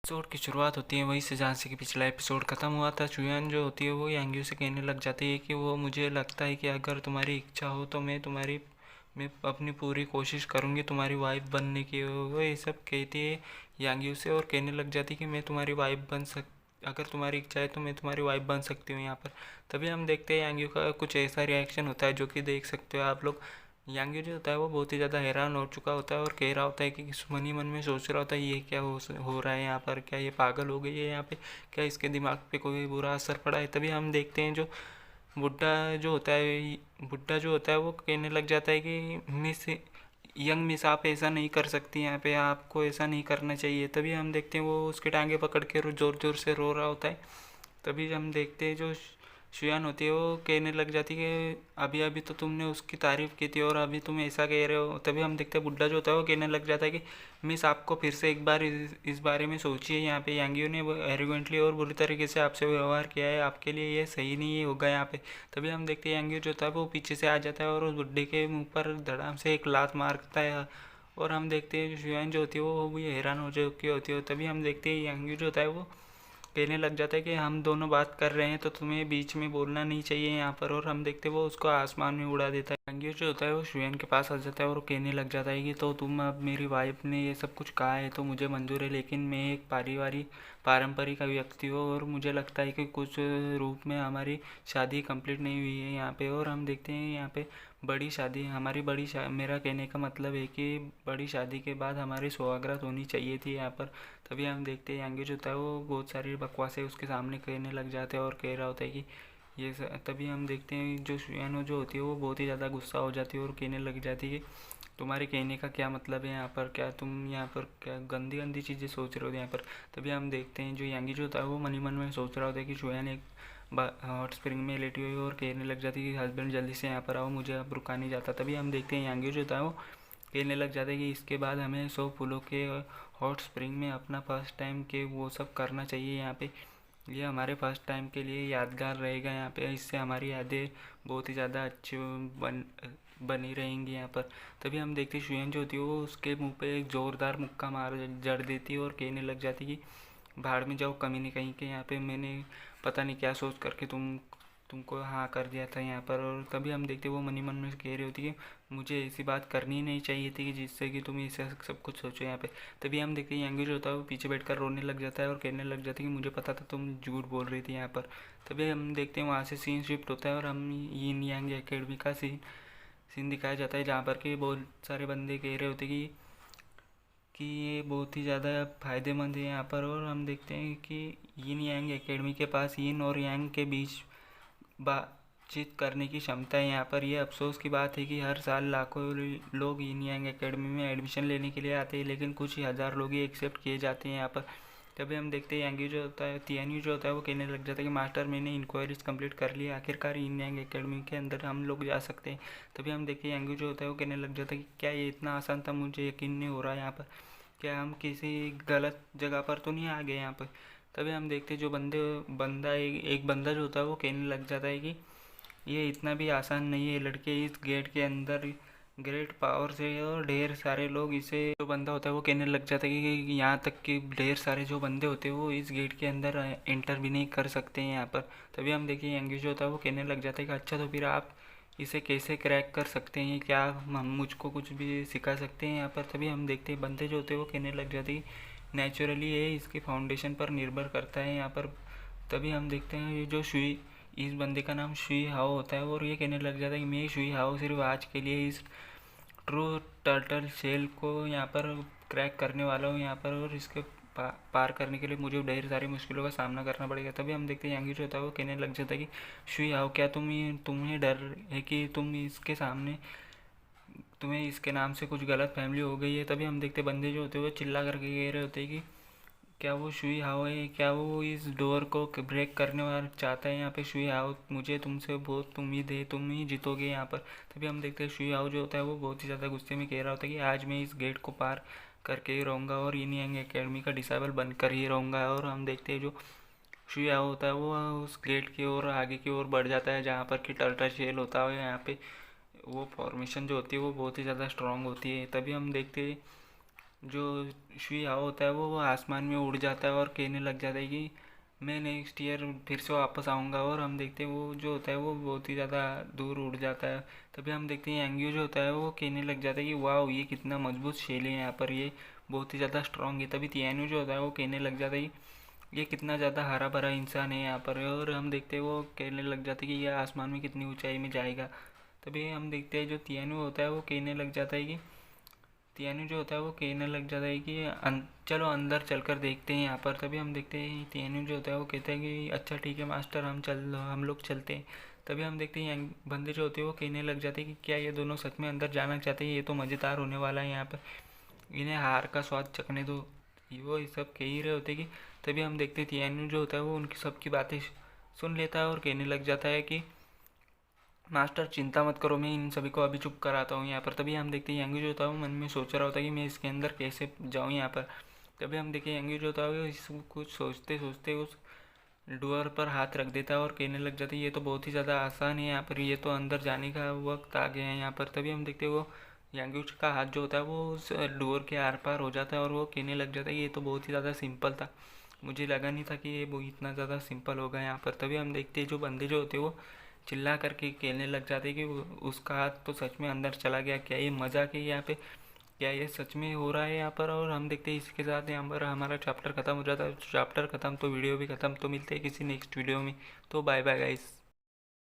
Episode की शुरुआत होती है वहीं से जहाँ से कि पिछला एपिसोड ख़त्म हुआ था। चुयान जो होती है वो यांग्यू से कहने लग जाती है कि वो मुझे लगता है कि अगर तुम्हारी इच्छा हो तो मैं अपनी पूरी कोशिश करूँगी तुम्हारी वाइफ बनने की। वो ये सब कहती है यांग्यू से और कहने लग जाती है कि मैं तुम्हारी वाइफ बन सक अगर तुम्हारी इच्छा है तो मैं तुम्हारी वाइफ बन सकती हूँ यहाँ पर। तभी हम देखते हैं यांग्यू का कुछ ऐसा रिएक्शन होता है जो कि देख सकते हो आप लोग। यांगी जो होता है वो बहुत ही ज़्यादा हैरान हो चुका होता है और कह रहा होता है कि मन ही मन में सोच रहा होता है ये क्या हो रहा है यहाँ पर, क्या ये पागल हो गई है यहाँ पे, क्या इसके दिमाग पे कोई बुरा असर पड़ा है। तभी हम देखते हैं जो बुड्ढा जो होता है बुड्ढा जो होता है वो कहने लग जाता है कि मिस आप ऐसा नहीं कर सकती, यहाँ पे आपको ऐसा नहीं करना चाहिए। तभी हम देखते हैं वो उसके टांगे पकड़ के ज़ोर ज़ोर से रो रहा होता है। तभी हम देखते हैं जो शुयान होती है वो कहने लग जाती है कि अभी अभी तो तुमने उसकी तारीफ़ की थी और अभी तुम ऐसा कह रहे हो। तभी हम देखते हैं बुड्ढा जो होता है वो कहने लग जाता है कि मिस आपको फिर से एक बार इस बारे में सोचिए। यहाँ पे यांगियो ने एरोगेंटली और बुरी तरीके से आपसे व्यवहार किया है, आपके लिए ये सही नहीं होगा यहाँ पे। तभी हम देखते हैं यांगियो जो होता है वो पीछे से आ जाता है और उस बुड्ढे के मुँह पर धड़ाम से एक लात मारता है। और हम देखते हैं शुयान जो होती है वो भी हैरान हो चुकी होती है। तभी हम देखते हैं यांगियो जो होता है वो कहने लग जाता है कि हम दोनों बात कर रहे हैं तो तुम्हें बीच में बोलना नहीं चाहिए यहाँ पर। और हम देखते हैं वो उसको आसमान में उड़ा देता है। रंगीर जो होता है वो शुयन के पास आ जाता है और कहने लग जाता है कि तो तुम अब मेरी वाइफ ने ये सब कुछ कहा है तो मुझे मंजूर है, लेकिन मैं एक पारंपरिक व्यक्ति हूँ और मुझे लगता है कि कुछ रूप में हमारी शादी कंप्लीट नहीं हुई है यहाँ पे। और हम देखते हैं यहाँ पे बड़ी शादी हमारी मेरा कहने का मतलब है कि बड़ी शादी के बाद हमारी सुहागरात होनी चाहिए थी यहाँ पर। तभी हम देखते हैं यांगे जो होता है वो बहुत सारी बकवासें उसके सामने कहने लग जाते हैं और कह रहा होता है कि तभी हम देखते हैं जो शुयानो जो होती है वो बहुत ही ज़्यादा गुस्सा हो जाती है और कहने लग जाती है कि तुम्हारे कहने का क्या मतलब है यहाँ पर, क्या तुम यहाँ पर क्या गंदी गंदी चीज़ें सोच रहे हो यहाँ पर। तभी हम देखते हैं जो यांगी जो होता है वो मन ही मन में सोच रहा होता है कि शुयान एक हॉट स्प्रिंग में लेटी हुई और कहने लग जाती है कि हस्बैंड जल्दी से यहाँ पर आओ, मुझे अब रुका नहीं जाता। तभी हम देखते हैं यांगी जो होता है वो कहने लग जाता है कि इसके बाद हमें 100 फूलों के हॉट स्प्रिंग में अपना फर्स्ट टाइम के वो सब करना चाहिए यहाँ पे। ये हमारे फर्स्ट टाइम के लिए यादगार रहेगा यहाँ पे, इससे हमारी यादें बहुत ही ज़्यादा अच्छी बनी रहेंगी यहाँ पर। तभी हम देखते शुयन जो होती है वो उसके मुंह पे एक ज़ोरदार मुक्का मार जड़ देती है और कहने लग जाती कि भाड़ में जाओ कमीने कहीं के, यहाँ पे मैंने पता नहीं क्या सोच करके तुमको हाँ कर दिया था यहाँ पर। और तभी हम देखते वो मन ही मन में कह रही होती कि मुझे ऐसी बात करनी नहीं चाहिए थी कि जिससे कि तुम इसे सब कुछ सोचो यहाँ पे। तभी हम देखते हैं यांगी जो होता है वो पीछे बैठकर रोने लग जाता है और कहने लग जाती है कि मुझे पता था तुम झूठ बोल रही थी यहाँ पर। तभी हम देखते हैं वहाँ से सीन शिफ्ट होता है और हम यिन यांग एकेडमी का सीन दिखाया जाता है जहाँ पर कि बहुत सारे बंदे कह रहे होते कि ये बहुत ही ज़्यादा फ़ायदेमंद है यहाँ पर। और हम देखते हैं कि यिन यांग एकेडमी के पास यिन और यांग के बीच बातचीत करने की क्षमता है यहाँ पर। ये अफसोस की बात है कि हर साल लाखों लोग यिन यांग एकेडमी में एडमिशन लेने के लिए आते हैं, लेकिन कुछ ही हज़ार लोग ही एक्सेप्ट किए जाते हैं यहाँ पर। तभी हम देखते हैं यांगी जो होता है तियान्यू जो होता है वो कहने लग जाता है कि मास्टर मैंने इंक्वायरीज कंप्लीट कर ली, आखिरकार यिन यांग एकेडमी के अंदर हम लोग जा सकते हैं। तभी हम देखते हैं यांगी जो होता है वो कहने लग जाता है कि क्या ये इतना आसान था, मुझे यकीन नहीं हो रहा है यहाँ पर, क्या हम किसी गलत जगह पर तो नहीं आ गए यहाँ पर। तभी हम देखते जो एक बंदा जो होता है वो कहने लग जाता है कि ये इतना भी आसान नहीं है लड़के, इस गेट के अंदर ग्रेट पावर से और ढेर सारे लोग इसे जो बंदा होता है वो कहने लग जाता है कि यहाँ तक कि ढेर सारे जो बंदे होते हैं वो इस गेट के अंदर एंटर भी नहीं कर सकते हैं यहाँ पर। तभी हम देखिए यंगी जो होता है वो कहने लग जाता है कि अच्छा तो फिर आप इसे कैसे क्रैक कर सकते हैं, क्या हम मुझको कुछ भी सिखा सकते हैं यहाँ पर। तभी हम देखते हैं बंदे जो होते हैं वो कहने लग जाते हैं नेचुरली ये इसके फाउंडेशन पर निर्भर करता है यहाँ पर। तभी हम देखते हैं ये जो शुई इस बंदे का नाम शुई हाओ होता है और ये कहने लग जाता है कि मैं शुई हाओ सिर्फ आज के लिए इस ट्रू टर्टल शेल को यहाँ पर क्रैक करने वाला हूँ यहाँ पर, और इसके पार करने के लिए मुझे ढेर सारी मुश्किलों का सामना करना पड़ेगा। तभी हम देखते हैं यांगी जो होता है वो कहने लग जाता है कि शुई हाओ क्या तुम्हें डर है कि तुम इसके सामने तुम्हें इसके नाम से कुछ गलत फैमिली हो गई है। तभी हम देखते बंदे जो होते हैं वो चिल्ला करके कह रहे होते हैं कि क्या वो शुई हाओ है, क्या वो इस डोर को ब्रेक करने वाला चाहता है यहाँ पे। शुई हाओ मुझे तुमसे बहुत उम्मीद है, तुम ही जीतोगे यहाँ पर। तभी हम देखते हैं शुई हाओ जो होता है वो बहुत ही ज़्यादा गुस्से में कह रहा होता है कि आज मैं इस गेट को पार करके ही रहूँगा और यिन यांग एकेडमी का डिसेबल बनकर ही रहूँगा। और हम देखते हैं जो शुई हाओ होता है वो उस गेट की ओर आगे की ओर बढ़ जाता है जहाँ पर कि टर्टल शेल होता है यहाँ पे। वो फॉर्मेशन जो होती है वो बहुत ही ज़्यादा स्ट्रॉन्ग होती है। तभी हम देखते हैं जो शुई हाओ होता है वो आसमान में उड़ जाता है और कहने लग जाता है कि मैं नेक्स्ट ईयर फिर से वापस आऊँगा। और हम देखते हैं वो जो होता है वो बहुत ही ज़्यादा दूर उड़ जाता है। तभी हम देखते हैं यांग्यो जो होता है वो कहने लग जाता है कि वाह ये कितना मजबूत शेल है, यहाँ पर ये बहुत ही ज़्यादा स्ट्रांग है। तभी तियान्यू जो होता है वो कहने लग जाता है कि ये कितना ज़्यादा हरा भरा इंसान है यहाँ पर। और हम देखते हैं वो कहने लग जाते हैं कि ये आसमान में कितनी ऊंचाई में जाएगा। तभी हम देखते हैं जो तियान्यू होता है वो कहने लग जाता है कि तियान्यू जो होता है वो कहने लग जाता है कि चलो अंदर चलकर देखते हैं यहाँ पर। तभी हम देखते हैं तियान्यू जो होता है वो कहता है कि अच्छा ठीक है मास्टर, हम लोग चलते हैं। तभी हम देखते हैं बंदे जो होते हैं वो कहने लग जाते हैं कि क्या ये दोनों सच में अंदर जाना चाहते हैं, ये तो मज़ेदार होने वाला है यहाँ पर, इन्हें हार का स्वाद चखने दो। वो ये सब कह ही रहे होते कि तभी हम देखते हैं तियान्यू जो होता है वो उनकी सबकी बातें सुन लेता है और कहने लग जाता है कि मास्टर चिंता मत करो, मैं इन सभी को अभी चुप कराता हूँ यहाँ पर। तभी हम देखते हैं यांगी जो होता है वो मन में सोच रहा होता है कि मैं इसके अंदर कैसे जाऊँ यहाँ पर। तभी हम देखते हैं यांगी जो होता है वो इस कुछ सोचते सोचते उस डोर पर हाथ रख देता है और कहने लग जाता है ये तो बहुत ही ज़्यादा आसान है यहाँ पर, ये तो अंदर जाने का वक्त आ गया है यहाँ पर। तभी हम देखते हैं वो यांग्यूच का हाथ जो होता है वो उस डोर के आर पार हो जाता है और वो कहने लग जाता है ये तो बहुत ही ज़्यादा सिंपल था, मुझे लगा नहीं था कि ये वो इतना ज़्यादा सिंपल होगा यहाँ पर। तभी हम देखते हैं जो बंदे जो होते हैं वो चिल्ला करके कहने लग जाते हैं कि उसका हाथ तो सच में अंदर चला गया, क्या ये मजाक है यहाँ पे, क्या ये सच में हो रहा है यहाँ पर। और हम देखते हैं इसके साथ यहाँ पर हमारा चैप्टर ख़त्म हो जाता है। चैप्टर ख़त्म तो वीडियो भी ख़त्म। तो मिलते हैं किसी नेक्स्ट वीडियो में। तो बाय बाय गाइस।